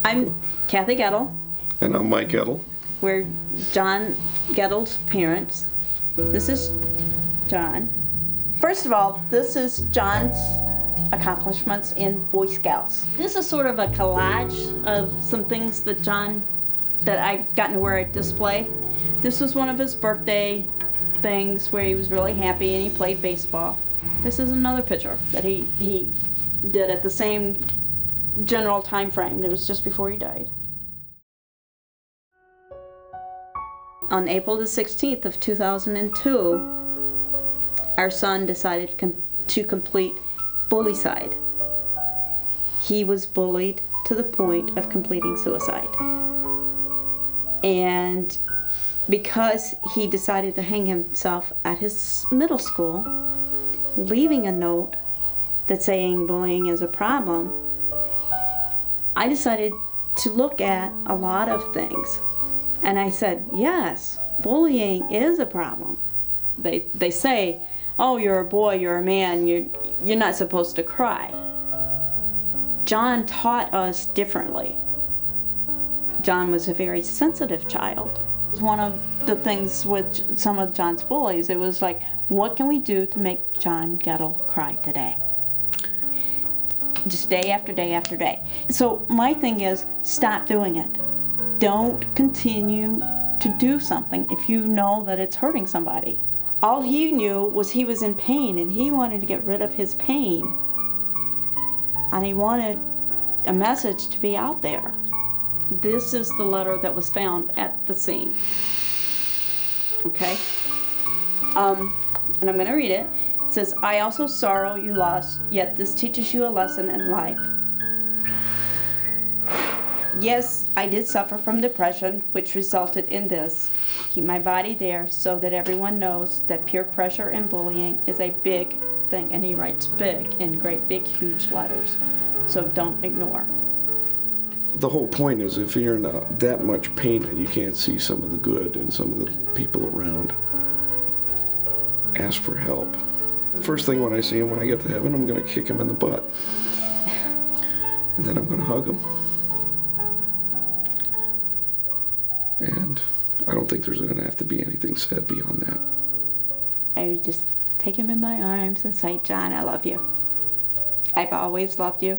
I'm Kathy Gettle. And I'm Mike Gettle. We're John Gettle's parents. This is John. First of all, this is John's accomplishments in Boy Scouts. This is sort of a collage of some things that I've gotten to where I display. This was one of his birthday things where he was really happy and he played baseball. This is another picture that he did at the same general time frame. It was just before he died. On April the 16th of 2002, our son decided to complete bullycide. He was bullied to the point of completing suicide. And because he decided to hang himself at his middle school, leaving a note that saying bullying is a problem, I decided to look at a lot of things. And I said, yes, bullying is a problem. They say, oh, you're a boy, you're a man, you're not supposed to cry. John taught us differently. John was a very sensitive child. It was one of the things with some of John's bullies. It was like, what can we do to make John Gettle cry today? Just day after day after day. So my thing is, stop doing it. Don't continue to do something if you know that it's hurting somebody. All he knew was he was in pain and he wanted to get rid of his pain. And he wanted a message to be out there. This is the letter that was found at the scene. Okay? And I'm going to read it. It says, I also sorrow you lost, yet this teaches you a lesson in life. Yes, I did suffer from depression, which resulted in this. Keep my body there so that everyone knows that peer pressure and bullying is a big thing. And he writes big in great big huge letters. So don't ignore. The whole point is if you're in that much pain and you can't see some of the good in some of the people around, ask for help. First thing when I see him when I get to heaven, I'm going to kick him in the butt. And then I'm going to hug him. And I don't think there's going to have to be anything said beyond that. I would just take him in my arms and say, John, I love you. I've always loved you.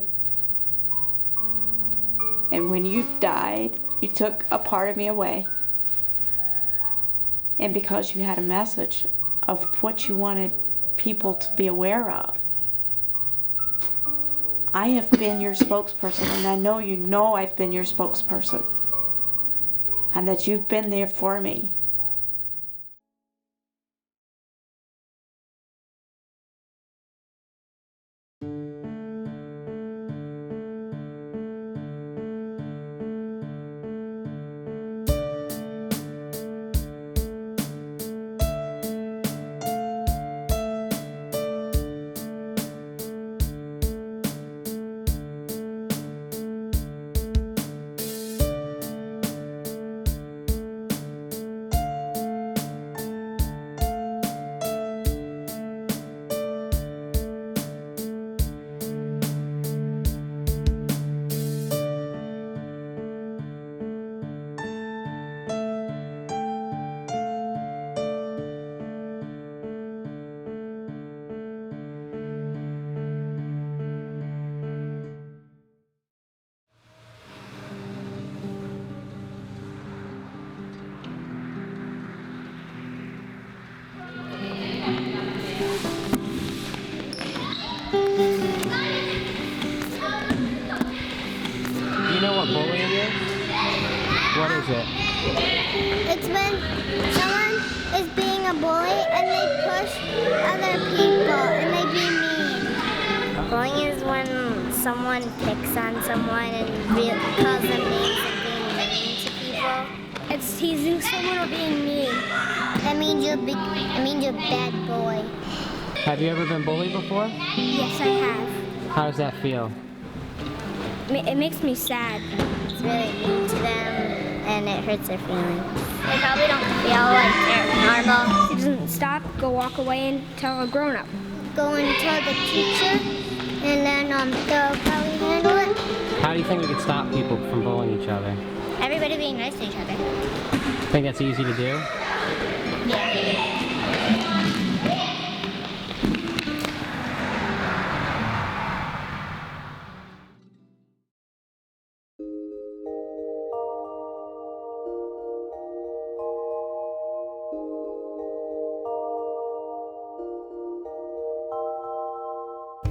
And when you died, you took a part of me away. And because you had a message of what you wanted people to be aware of, I have been your spokesperson, and I know you know I've been your spokesperson, and that you've been there for me. What is it? It's when someone is being a bully and they push other people and they be mean. Bullying is when someone picks on someone and calls them names and being mean to people. It's teasing someone or being mean. That means you're a bad boy. Have you ever been bullied before? Yes, I have. How does that feel? It makes me sad. It's really mean to them and it hurts their feelings. They probably don't feel like they're normal. It doesn't stop, go walk away and tell a grown-up. Go and tell the teacher and then they'll probably handle it. How do you think we could stop people from bullying each other? Everybody being nice to each other. Think that's easy to do? Yeah.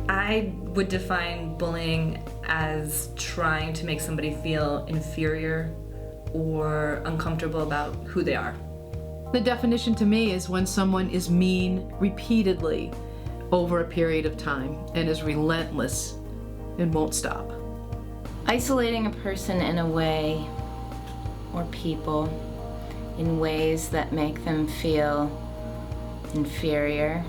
I would define bullying as trying to make somebody feel inferior or uncomfortable about who they are. The definition to me is when someone is mean repeatedly over a period of time and is relentless and won't stop. Isolating a person in a way, or people, in ways that make them feel inferior,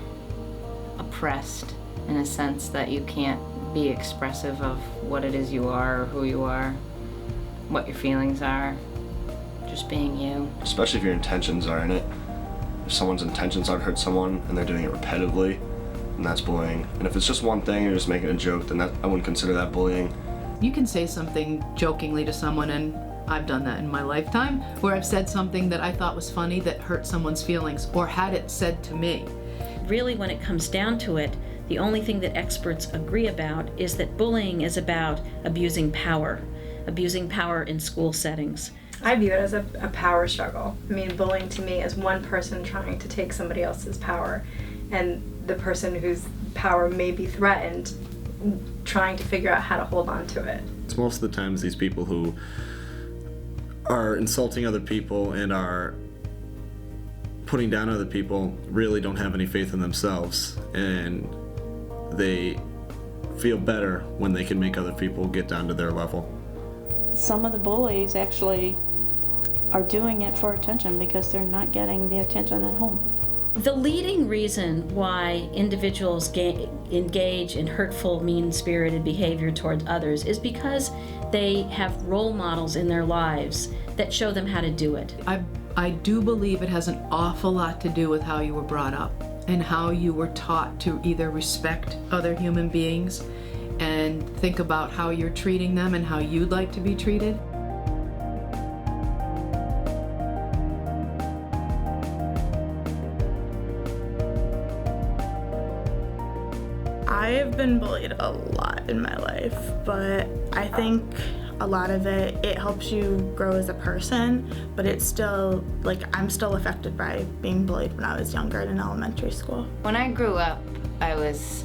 oppressed, in a sense that you can't be expressive of what it is you are, or who you are, what your feelings are, just being you. Especially if your intentions are in it. If someone's intentions are to hurt someone and they're doing it repetitively, then that's bullying. And if it's just one thing, you're just making a joke, then I wouldn't consider that bullying. You can say something jokingly to someone, and I've done that in my lifetime, where I've said something that I thought was funny that hurt someone's feelings, or had it said to me. Really, when it comes down to it, the only thing that experts agree about is that bullying is about abusing power in school settings. I view it as a power struggle. I mean, bullying to me is one person trying to take somebody else's power, and the person whose power may be threatened trying to figure out how to hold on to it. It's most of the times these people who are insulting other people and are putting down other people really don't have any faith in themselves, and they feel better when they can make other people get down to their level. Some of the bullies actually are doing it for attention because they're not getting the attention at home. The leading reason why individuals engage in hurtful, mean-spirited behavior towards others is because they have role models in their lives that show them how to do it. I do believe it has an awful lot to do with how you were brought up and how you were taught to either respect other human beings and think about how you're treating them and how you'd like to be treated. I have been bullied a lot in my life, but I think a lot of it helps you grow as a person, but it's still, I'm still affected by being bullied when I was younger in elementary school. When I grew up, I was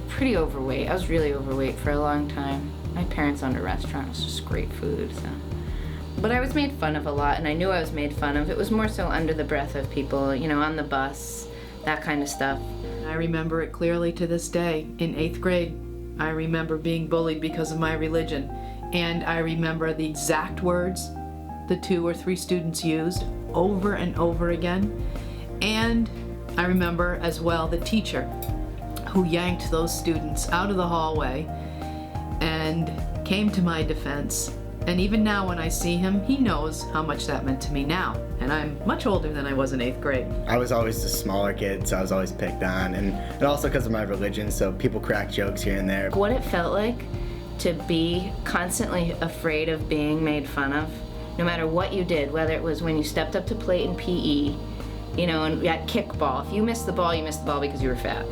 pretty overweight. I was really overweight for a long time. My parents owned a restaurant. It was just great food. But I was made fun of a lot, and I knew I was made fun of. It was more so under the breath of people, on the bus, that kind of stuff. I remember it clearly to this day. In 8th grade, I remember being bullied because of my religion. And I remember the exact words the 2 or 3 students used over and over again. And I remember as well the teacher who yanked those students out of the hallway and came to my defense. And even now when I see him, he knows how much that meant to me now. And I'm much older than I was in 8th grade. I was always the smaller kid, so I was always picked on. And also because of my religion, so people crack jokes here and there. What it felt like to be constantly afraid of being made fun of, no matter what you did, whether it was when you stepped up to plate in PE, and at kickball. If you missed the ball because you were fat.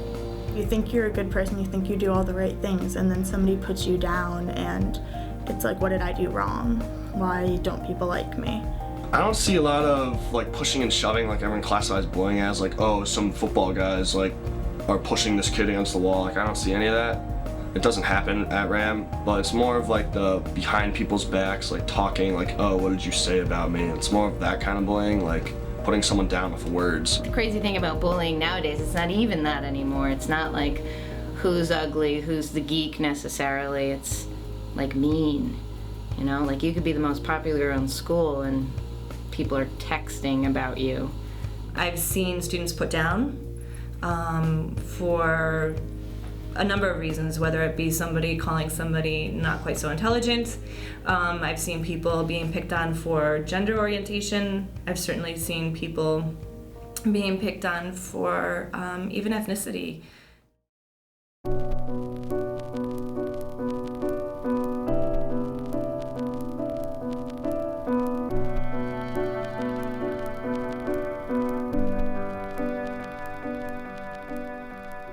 You think you're a good person, you think you do all the right things, and then somebody puts you down, and it's like, what did I do wrong? Why don't people like me? I don't see a lot of pushing and shoving like everyone classifies bullying as, some football guys are pushing this kid against the wall. I don't see any of that. It doesn't happen at RHAM, but it's more of the behind people's backs, talking, oh, what did you say about me? It's more of that kind of bullying, putting someone down with words. The crazy thing about bullying nowadays, it's not even that anymore. It's not who's ugly, who's the geek necessarily. It's mean, you could be the most popular girl in school and people are texting about you. I've seen students put down for a number of reasons, whether it be somebody calling somebody not quite so intelligent. I've seen people being picked on for gender orientation. I've certainly seen people being picked on for even ethnicity.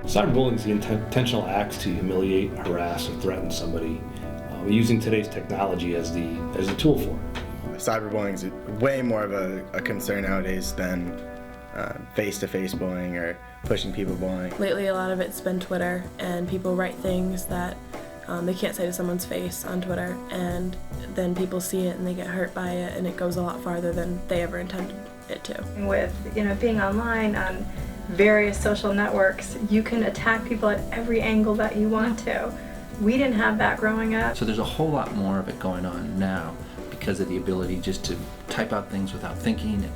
Cyberbullying is the intentional acts to humiliate, harass, or threaten somebody, using today's technology as the tool for it. Cyberbullying is way more of a concern nowadays than face-to-face bullying or pushing people bullying. Lately, a lot of it's been Twitter, and people write things that they can't say to someone's face on Twitter, and then people see it and they get hurt by it, and it goes a lot farther than they ever intended it to. With being online on various social networks, you can attack people at every angle that you want to. We didn't have that growing up. So there's a whole lot more of it going on now because of the ability just to type out things without thinking and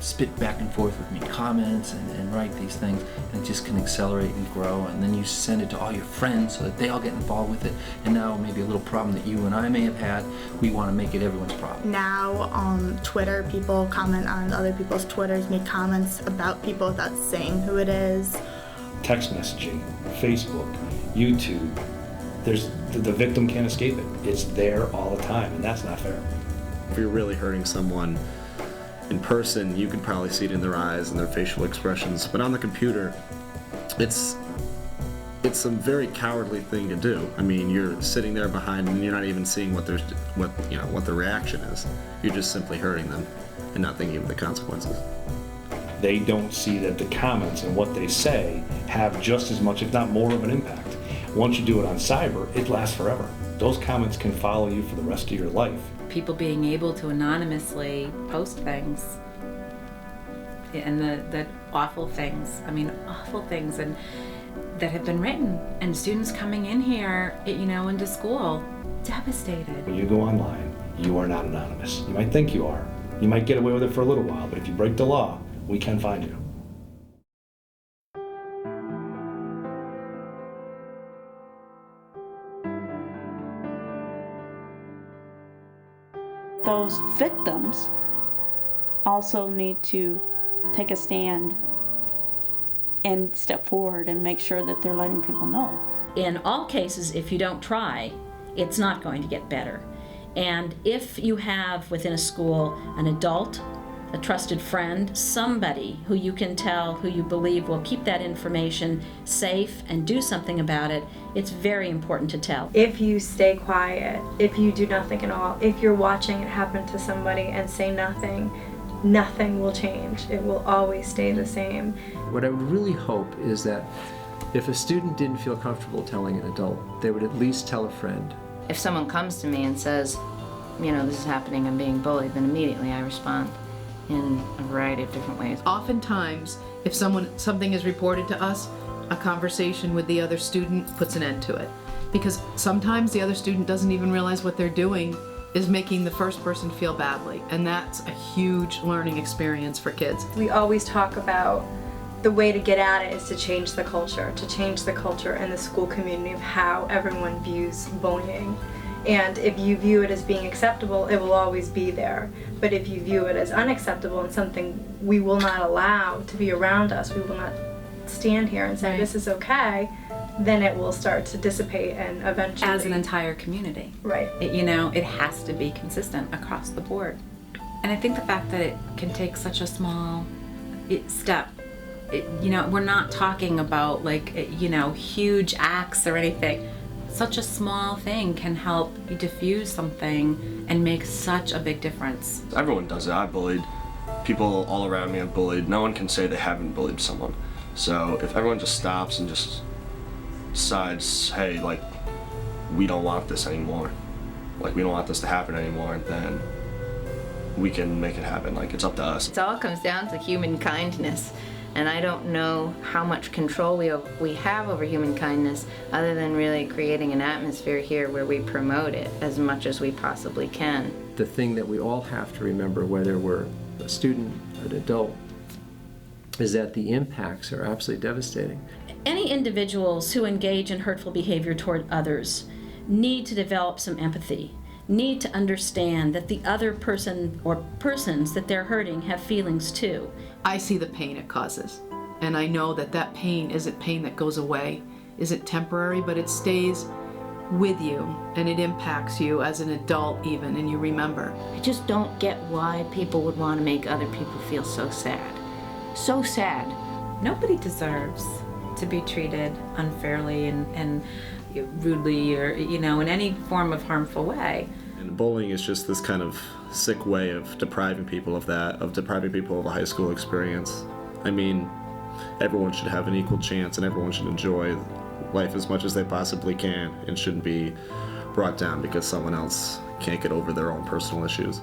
spit back and forth with me comments and write these things, and it just can accelerate and grow, and then you send it to all your friends so that they all get involved with it, and now maybe a little problem that you and I may have had, we want to make it everyone's problem. Now on Twitter, people comment on other people's Twitters, make comments about people without saying who it is. Text messaging, Facebook, YouTube, the victim can't escape it. It's there all the time, and that's not fair. If you're really hurting someone in person, you can probably see it in their eyes and their facial expressions, but on the computer, it's a very cowardly thing to do. I mean, you're sitting there behind and you're not even seeing what the reaction is. You're just simply hurting them and not thinking of the consequences. They don't see that the comments and what they say have just as much, if not more, of an impact. Once you do it on cyber, it lasts forever. Those comments can follow you for the rest of your life. People being able to anonymously post things, and the awful things, awful things and that have been written, and students coming in here, into school, devastated. When you go online, you are not anonymous. You might think you are. You might get away with it for a little while, but if you break the law, we can find you. Those victims also need to take a stand and step forward and make sure that they're letting people know. In all cases, if you don't try, it's not going to get better. And if you have within a school an adult, a trusted friend, somebody who you can tell, who you believe will keep that information safe and do something about it, it's very important to tell. If you stay quiet, if you do nothing at all, if you're watching it happen to somebody and say nothing, nothing will change. It will always stay the same. What I would really hope is that if a student didn't feel comfortable telling an adult, they would at least tell a friend. If someone comes to me and says, this is happening, I'm being bullied, then immediately I respond in a variety of different ways. Oftentimes, if something is reported to us, a conversation with the other student puts an end to it. Because sometimes the other student doesn't even realize what they're doing is making the first person feel badly. And that's a huge learning experience for kids. We always talk about the way to get at it is to change the culture in the school community of how everyone views bullying. And if you view it as being acceptable, it will always be there. But if you view it as unacceptable and something we will not allow to be around us, we will not stand here and say, this is okay, then it will start to dissipate and eventually... As an entire community. Right. It has to be consistent across the board. And I think the fact that it can take such a small step, we're not talking about huge acts or anything. Such a small thing can help diffuse something and make such a big difference. Everyone does it. I've bullied. People all around me have bullied. No one can say they haven't bullied someone. So if everyone just stops and just decides, hey, we don't want this anymore. We don't want this to happen anymore, then we can make it happen. It's up to us. It all comes down to human kindness. And I don't know how much control we have over human kindness other than really creating an atmosphere here where we promote it as much as we possibly can. The thing that we all have to remember, whether we're a student or an adult, is that the impacts are absolutely devastating. Any individuals who engage in hurtful behavior toward others need to develop some empathy, need to understand that the other person or persons that they're hurting have feelings too. I see the pain it causes, and I know that pain isn't pain that goes away, isn't temporary, but it stays with you, and it impacts you as an adult even, and you remember. I just don't get why people would want to make other people feel so sad. So sad. Nobody deserves to be treated unfairly and rudely or, in any form of harmful way. And bullying is just this kind of sick way of depriving people of that, of depriving people of a high school experience. I mean, everyone should have an equal chance and everyone should enjoy life as much as they possibly can and shouldn't be brought down because someone else can't get over their own personal issues.